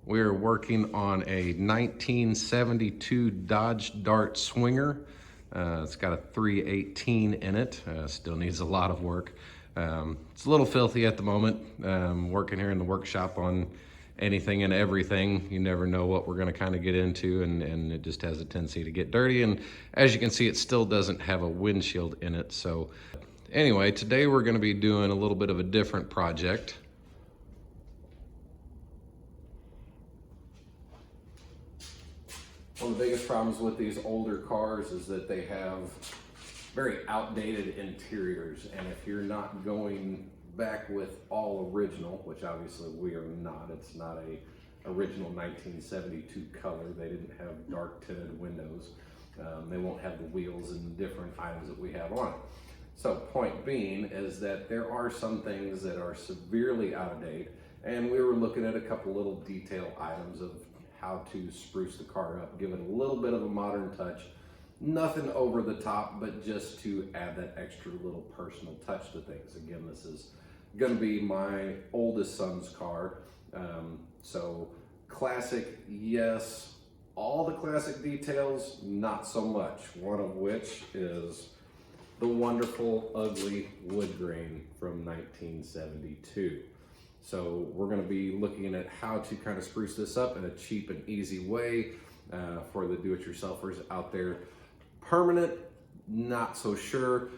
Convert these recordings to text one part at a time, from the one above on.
We're working on a 1972 Dodge Dart Swinger. It's got a 318 in it. Still needs a lot of work. It's a little filthy at the moment. Working here in the workshop on anything and everything. You never know what we're going to kind of get into, and it just has a tendency to get dirty. And as you can see, it still doesn't have a windshield in it. So anyway, today we're going to be doing a little bit of a different project. One of the biggest problems with these older cars is that they have very outdated interiors, and if you're not going back with all original, which obviously we are not, it's not a original 1972 color. They didn't have dark tinted windows. They won't have the wheels and different items that we have on it. So point being is that there are some things that are severely out of date, and we were looking at a couple little detail items of how to spruce the car up, give it a little bit of a modern touch. Nothing over the top, but just to add that extra little personal touch to things. Again, this is gonna be my oldest son's car. So classic, yes. All the classic details, not so much. One of which is the wonderful, ugly wood grain from 1972. So we're going to be looking at how to kind of spruce this up in a cheap and easy way for the do-it-yourselfers out there. Permanent, not so sure.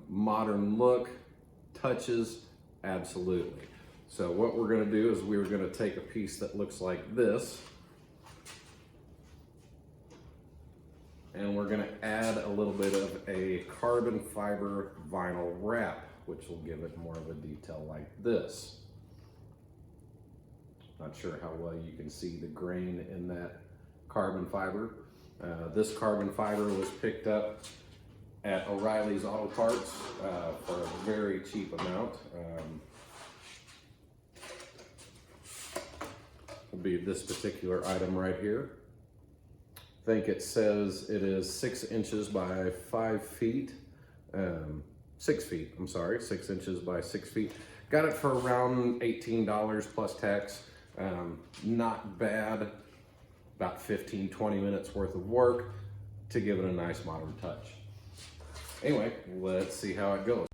Modern look, touches, absolutely. So what we're going to do is we're going to take a piece that looks like this, and we're going to add a little bit of a carbon fiber vinyl wrap, which will give it more of a detail like this. Not sure how well you can see the grain in that carbon fiber. This carbon fiber was picked up at O'Reilly's Auto Parts for a very cheap amount. Will be this particular item right here. I think it says it is 6 inches by 5 feet. 6 feet, I'm sorry, 6 inches by 6 feet. Got it for around $18 plus tax. Not bad. About 15-20 minutes worth of work to give it a nice modern touch. Anyway, let's see how it goes.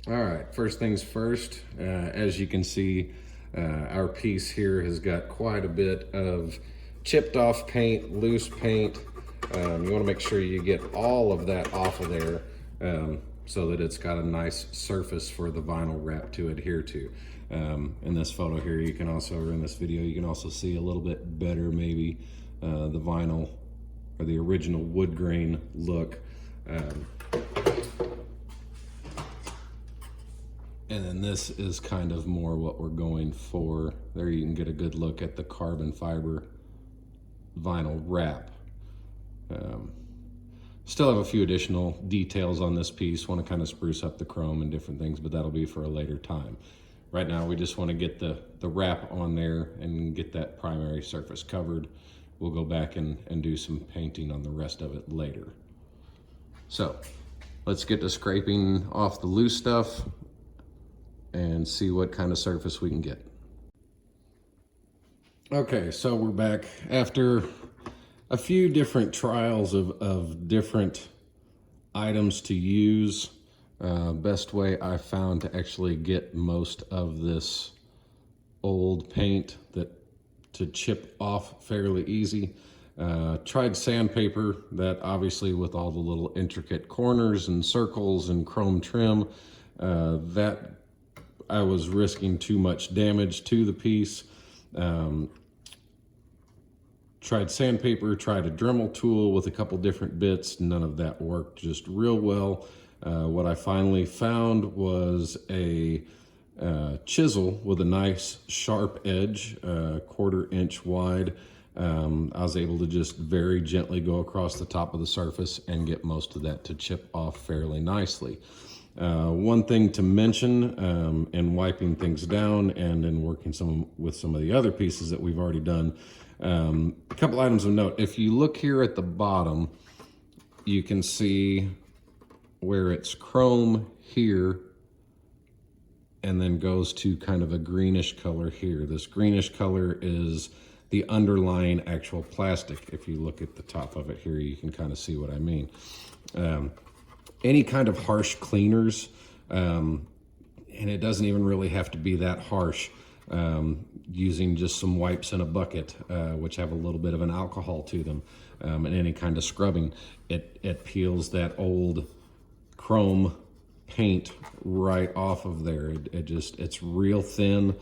All right, first things first, as you can see, our piece here has got quite a bit of chipped off paint, loose paint. You want to make sure you get all of that off of there so that it's got a nice surface for the vinyl wrap to adhere to. In this photo here, you can also, or in this video, you can also see a little bit better maybe the vinyl or the original wood grain look. And then this is kind of more what we're going for. There you can get a good look at the carbon fiber vinyl wrap. Still have a few additional details on this piece. Want to kind of spruce up the chrome and different things, but that'll be for a later time. Right now, we just want to get the wrap on there and get that primary surface covered. We'll go back and do some painting on the rest of it later. So let's get to scraping off the loose stuff and see what kind of surface we can get. Okay, so we're back after a few different trials of different items to use. Best way I found to actually get most of this old paint to chip off fairly easy. Tried sandpaper, that obviously with all the little intricate corners and circles and chrome trim, that I was risking too much damage to the piece. Tried sandpaper, tried a Dremel tool with a couple different bits. None of that worked just real well. What I finally found was a chisel with a nice sharp edge, 1/4 inch wide. I was able to just very gently go across the top of the surface and get most of that to chip off fairly nicely. One thing to mention in wiping things down and in working with some of the other pieces that we've already done, a couple items of note. If you look here at the bottom, you can see where it's chrome here and then goes to kind of a greenish color here. This greenish color is the underlying actual plastic. If you look at the top of it here, you can kind of see what I mean. Any kind of harsh cleaners, and it doesn't even really have to be that harsh, using just some wipes in a bucket, which have a little bit of an alcohol to them, and any kind of scrubbing, it peels that old chrome paint right off of there. It's real thin.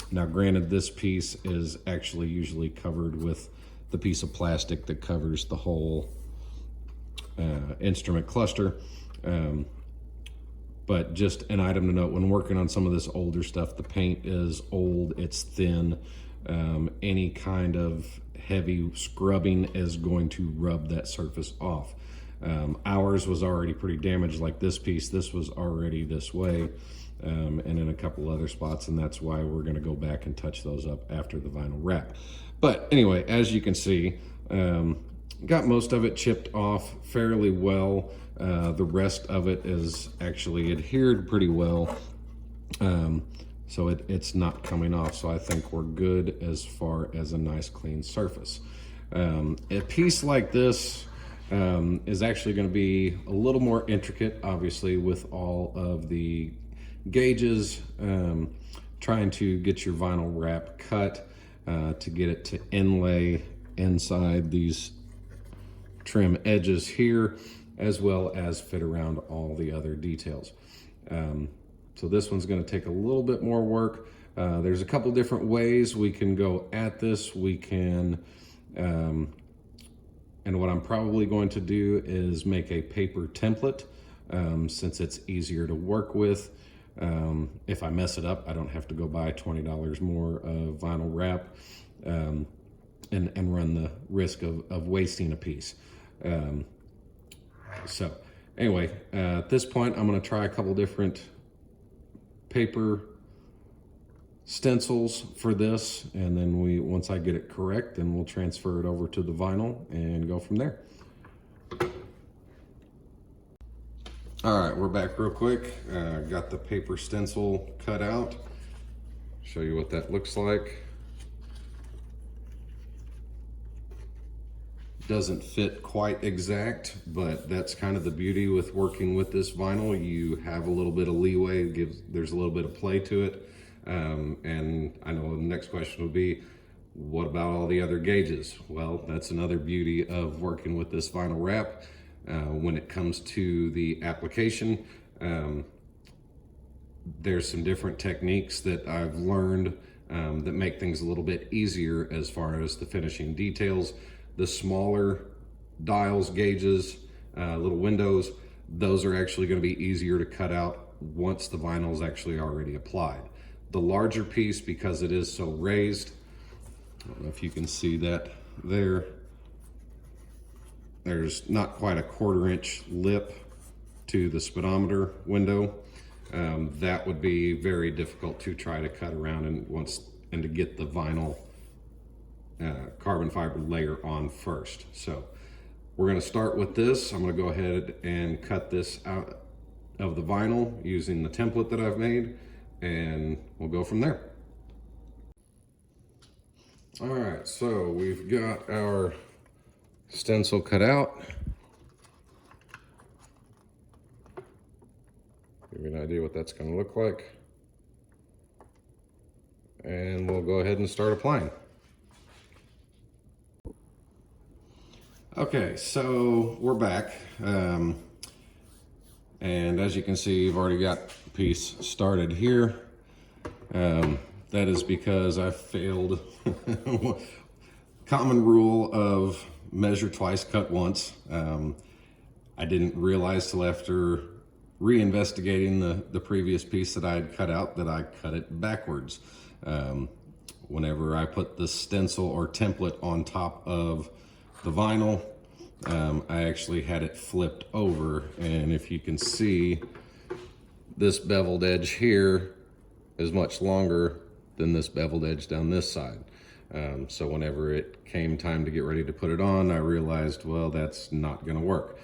Now granted, this piece is actually usually covered with the piece of plastic that covers the whole instrument cluster. But just an item to note, when working on some of this older stuff, the paint is old, it's thin. Any kind of heavy scrubbing is going to rub that surface off. Ours was already pretty damaged, like this piece. This was already this way, and in a couple other spots, and that's why we're gonna go back and touch those up after the vinyl wrap. But anyway, as you can see, got most of it chipped off fairly well. The rest of it is actually adhered pretty well, so it's not coming off. So I think we're good as far as a nice clean surface. A piece like this is actually going to be a little more intricate, obviously, with all of the gauges, trying to get your vinyl wrap cut to get it to inlay inside these trim edges here, as well as fit around all the other details. So this one's going to take a little bit more work. There's a couple different ways we can go at this. We can, and what I'm probably going to do is make a paper template, since it's easier to work with. If I mess it up, I don't have to go buy $20 more of vinyl wrap, and run the risk of wasting a piece. So anyway, at this point, I'm going to try a couple different paper stencils for this, and then once I get it correct, then we'll transfer it over to the vinyl and go from there. All right, we're back real quick. Got the paper stencil cut out. Show you what that looks like. Doesn't fit quite exact, but that's kind of the beauty with working with this vinyl. You have a little bit of leeway, there's a little bit of play to it. And I know the next question will be, what about all the other gauges? Well, that's another beauty of working with this vinyl wrap. When it comes to the application, there's some different techniques that I've learned that make things a little bit easier as far as the finishing details. The smaller dials, gauges, little windows, those are actually going to be easier to cut out once the vinyl is actually already applied. The larger piece, because it is so raised, I don't know if you can see that there, there's not quite a 1/4 inch lip to the speedometer window. That would be very difficult to try to cut around and to get the vinyl carbon fiber layer on first. So we're going to start with this. I'm going to go ahead and cut this out of the vinyl using the template that I've made, and we'll go from there. All right, so we've got our stencil cut out. Give you an idea what that's going to look like. And we'll go ahead and start applying. Okay, so we're back. And as you can see, you've already got the piece started here. That is because I failed common rule of measure twice, cut once. I didn't realize till after re-investigating the previous piece that I had cut out that I cut it backwards. Whenever I put the stencil or template on top of the vinyl, I actually had it flipped over, and if you can see, this beveled edge here is much longer than this beveled edge down this side. So whenever it came time to get ready to put it on, I realized, well, that's not gonna work.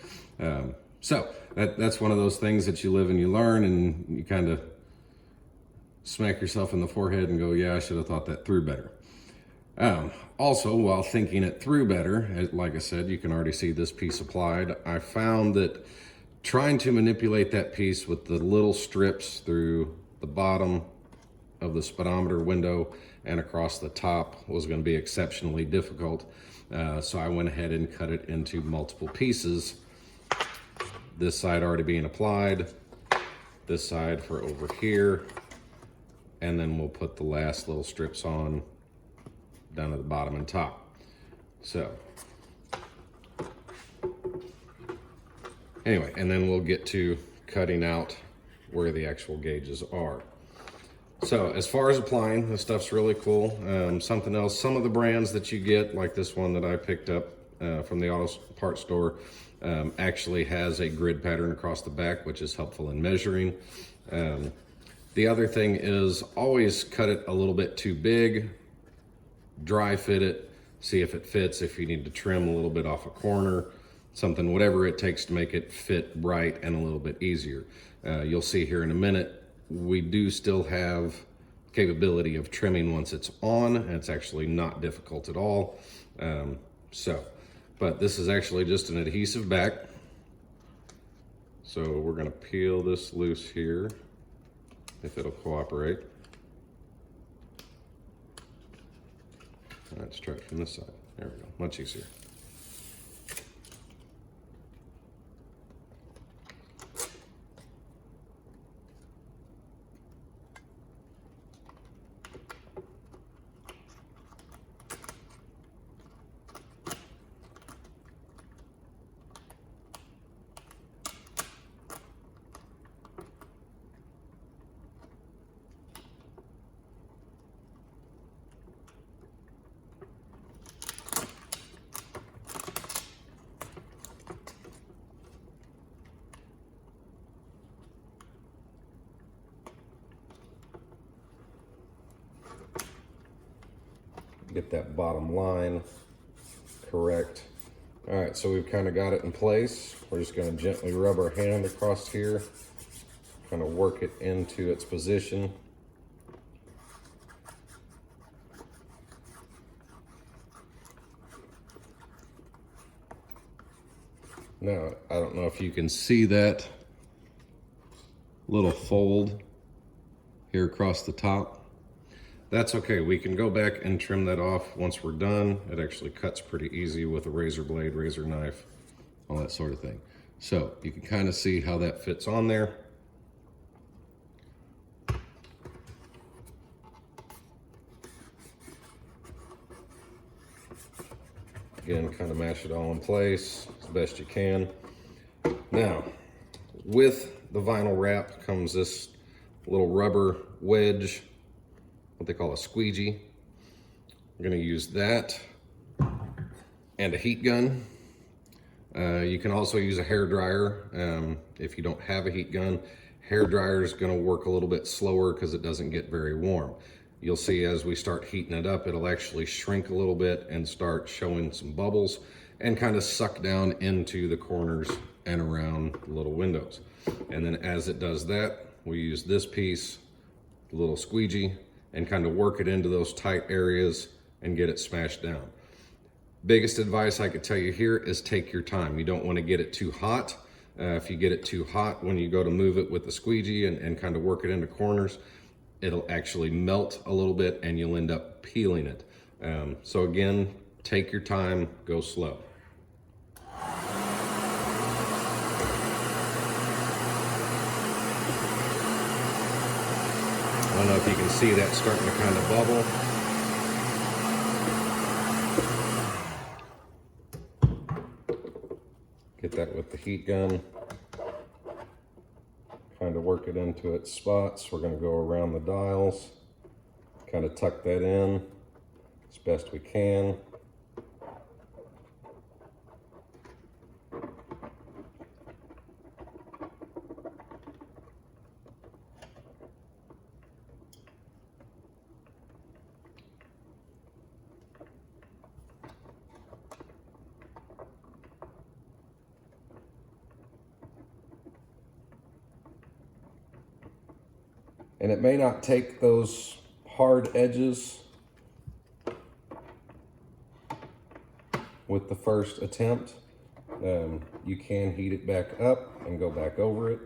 So that's one of those things that you live and you learn, and you kind of smack yourself in the forehead and go, yeah, I should have thought that through better. Also, while thinking it through better, like I said, you can already see this piece applied. I found that trying to manipulate that piece with the little strips through the bottom of the speedometer window and across the top was going to be exceptionally difficult. So I went ahead and cut it into multiple pieces. This side already being applied, this side for over here, and then we'll put the last little strips on down at the bottom and top. So anyway, and then we'll get to cutting out where the actual gauges are. So as far as applying, this stuff's really cool. Something else, some of the brands that you get, like this one that I picked up from the auto parts store, actually has a grid pattern across the back, which is helpful in measuring. The other thing is always cut it a little bit too big, dry fit it, see if it fits, if you need to trim a little bit off a corner, something, whatever it takes to make it fit right and a little bit easier. You'll see here in a minute, we do still have capability of trimming once it's on, and it's actually not difficult at all. But this is actually just an adhesive back. So we're gonna peel this loose here, if it'll cooperate. Let's try it from this side. There we go, much easier. Get that bottom line correct. All right, so we've kind of got it in place. We're just going to gently rub our hand across here, kind of work it into its position. Now, I don't know if you can see that little fold here across the top. That's okay, we can go back and trim that off once we're done. It actually cuts pretty easy with a razor blade, razor knife, all that sort of thing. So you can kind of see how that fits on there. Again, kind of mash it all in place as best you can. Now, with the vinyl wrap comes this little rubber wedge, what they call a squeegee. I'm gonna use that and a heat gun. You can also use a hair dryer if you don't have a heat gun. Hair dryer is gonna work a little bit slower because it doesn't get very warm. You'll see as we start heating it up, it'll actually shrink a little bit and start showing some bubbles and kind of suck down into the corners and around the little windows. And then as it does that, we use this piece, the little squeegee, and kind of work it into those tight areas and get it smashed down. Biggest advice I could tell you here is take your time. You don't want to get it too hot. If you get it too hot when you go to move it with the squeegee and kind of work it into corners, it'll actually melt a little bit and you'll end up peeling it. So again, take your time, go slow. I don't know if you can see that starting to kind of bubble. Get that with the heat gun. Kind of work it into its spots. We're going to go around the dials, kind of tuck that in as best we can. And it may not take those hard edges with the first attempt. You can heat it back up and go back over it.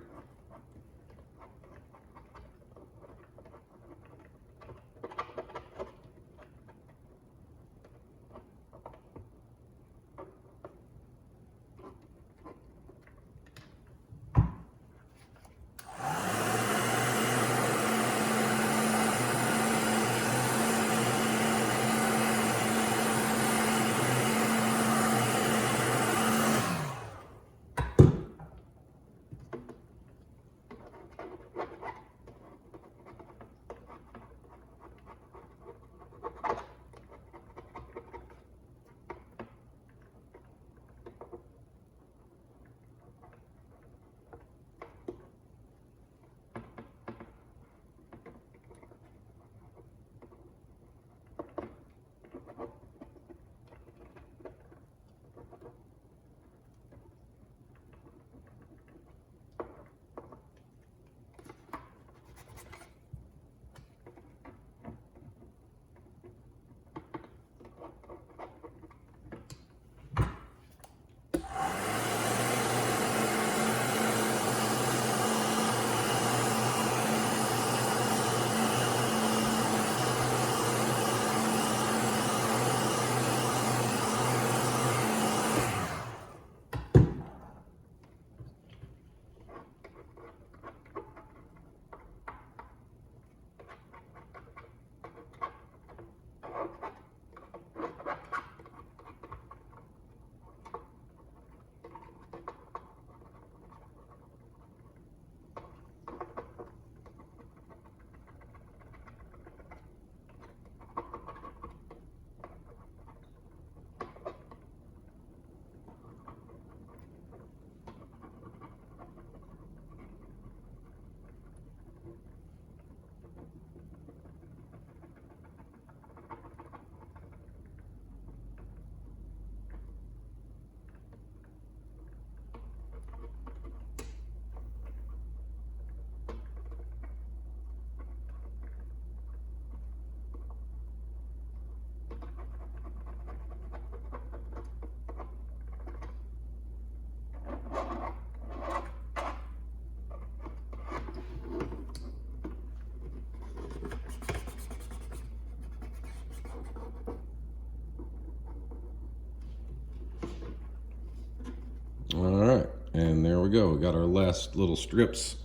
All right, and there we go. We got our last little strips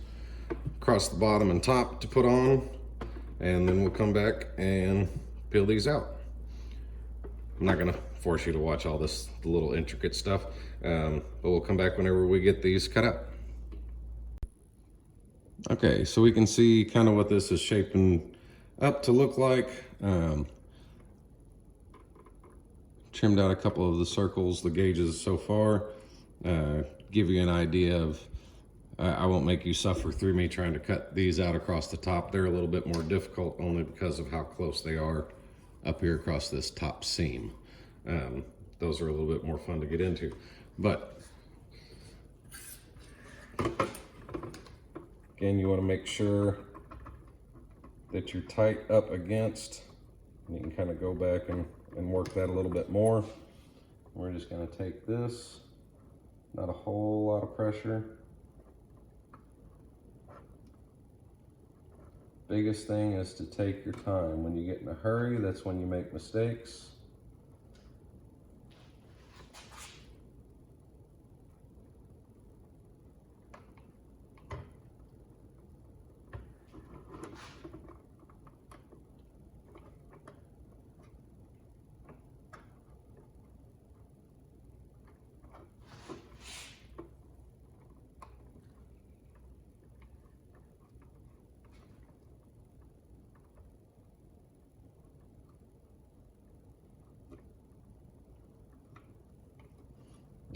across the bottom and top to put on, and then we'll come back and peel these out. I'm not gonna force you to watch all this little intricate stuff, but we'll come back whenever we get these cut out. Okay, so we can see kind of what this is shaping up to look like. Trimmed out a couple of the circles, the gauges so far. Give you an idea of, I won't make you suffer through me trying to cut these out across the top. They're a little bit more difficult only because of how close they are up here across this top seam. Those are a little bit more fun to get into. But again, you want to make sure that you're tight up against. You can kind of go back and work that a little bit more. We're just going to take this, not a whole lot of pressure. Biggest thing is to take your time. When you get in a hurry, that's when you make mistakes.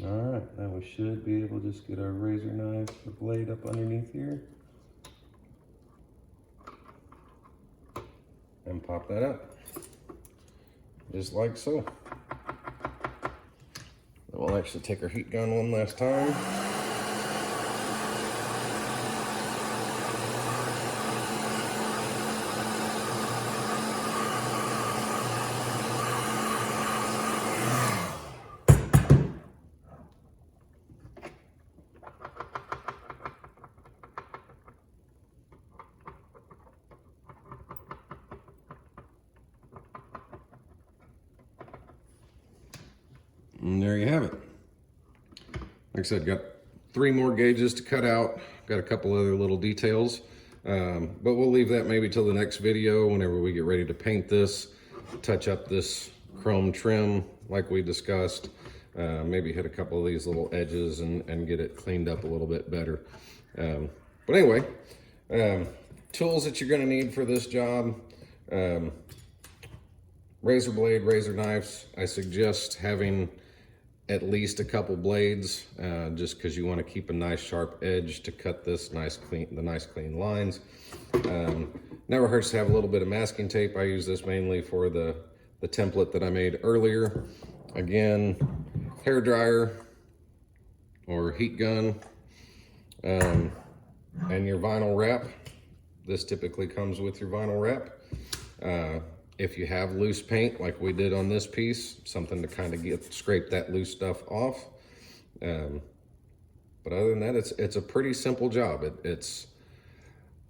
All right, now we should be able to just get our razor knife, the blade up underneath here, and pop that out, just like so. Then we'll actually take our heat gun one last time. And there you have it. Like I said, got 3 more gauges to cut out. Got a couple other little details, but we'll leave that maybe till the next video whenever we get ready to paint this, touch up this chrome trim like we discussed, maybe hit a couple of these little edges and get it cleaned up a little bit better. But anyway, tools that you're going to need for this job: razor blade, razor knives. I suggest having at least a couple blades, just because you want to keep a nice sharp edge to cut this nice clean lines. Never hurts to have a little bit of masking tape. I use this mainly for the template that I made earlier. Again, hair dryer or heat gun, and your vinyl wrap. This typically comes with your vinyl wrap. If you have loose paint like we did on this piece, something to kind of scrape that loose stuff off. But other than that, it's a pretty simple job.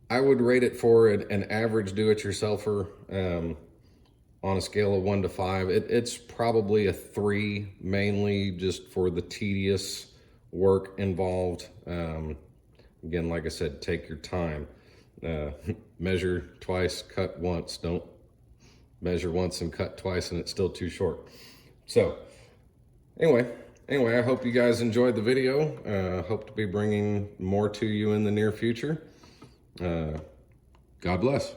I would rate it for an average do-it-yourselfer, on a scale of 1 to 5. It's probably a 3, mainly just for the tedious work involved. Again, like I said, take your time. Measure twice, cut once. Don't measure once and cut twice and it's still too short. So anyway, I hope you guys enjoyed the video. Hope to be bringing more to you in the near future. God bless.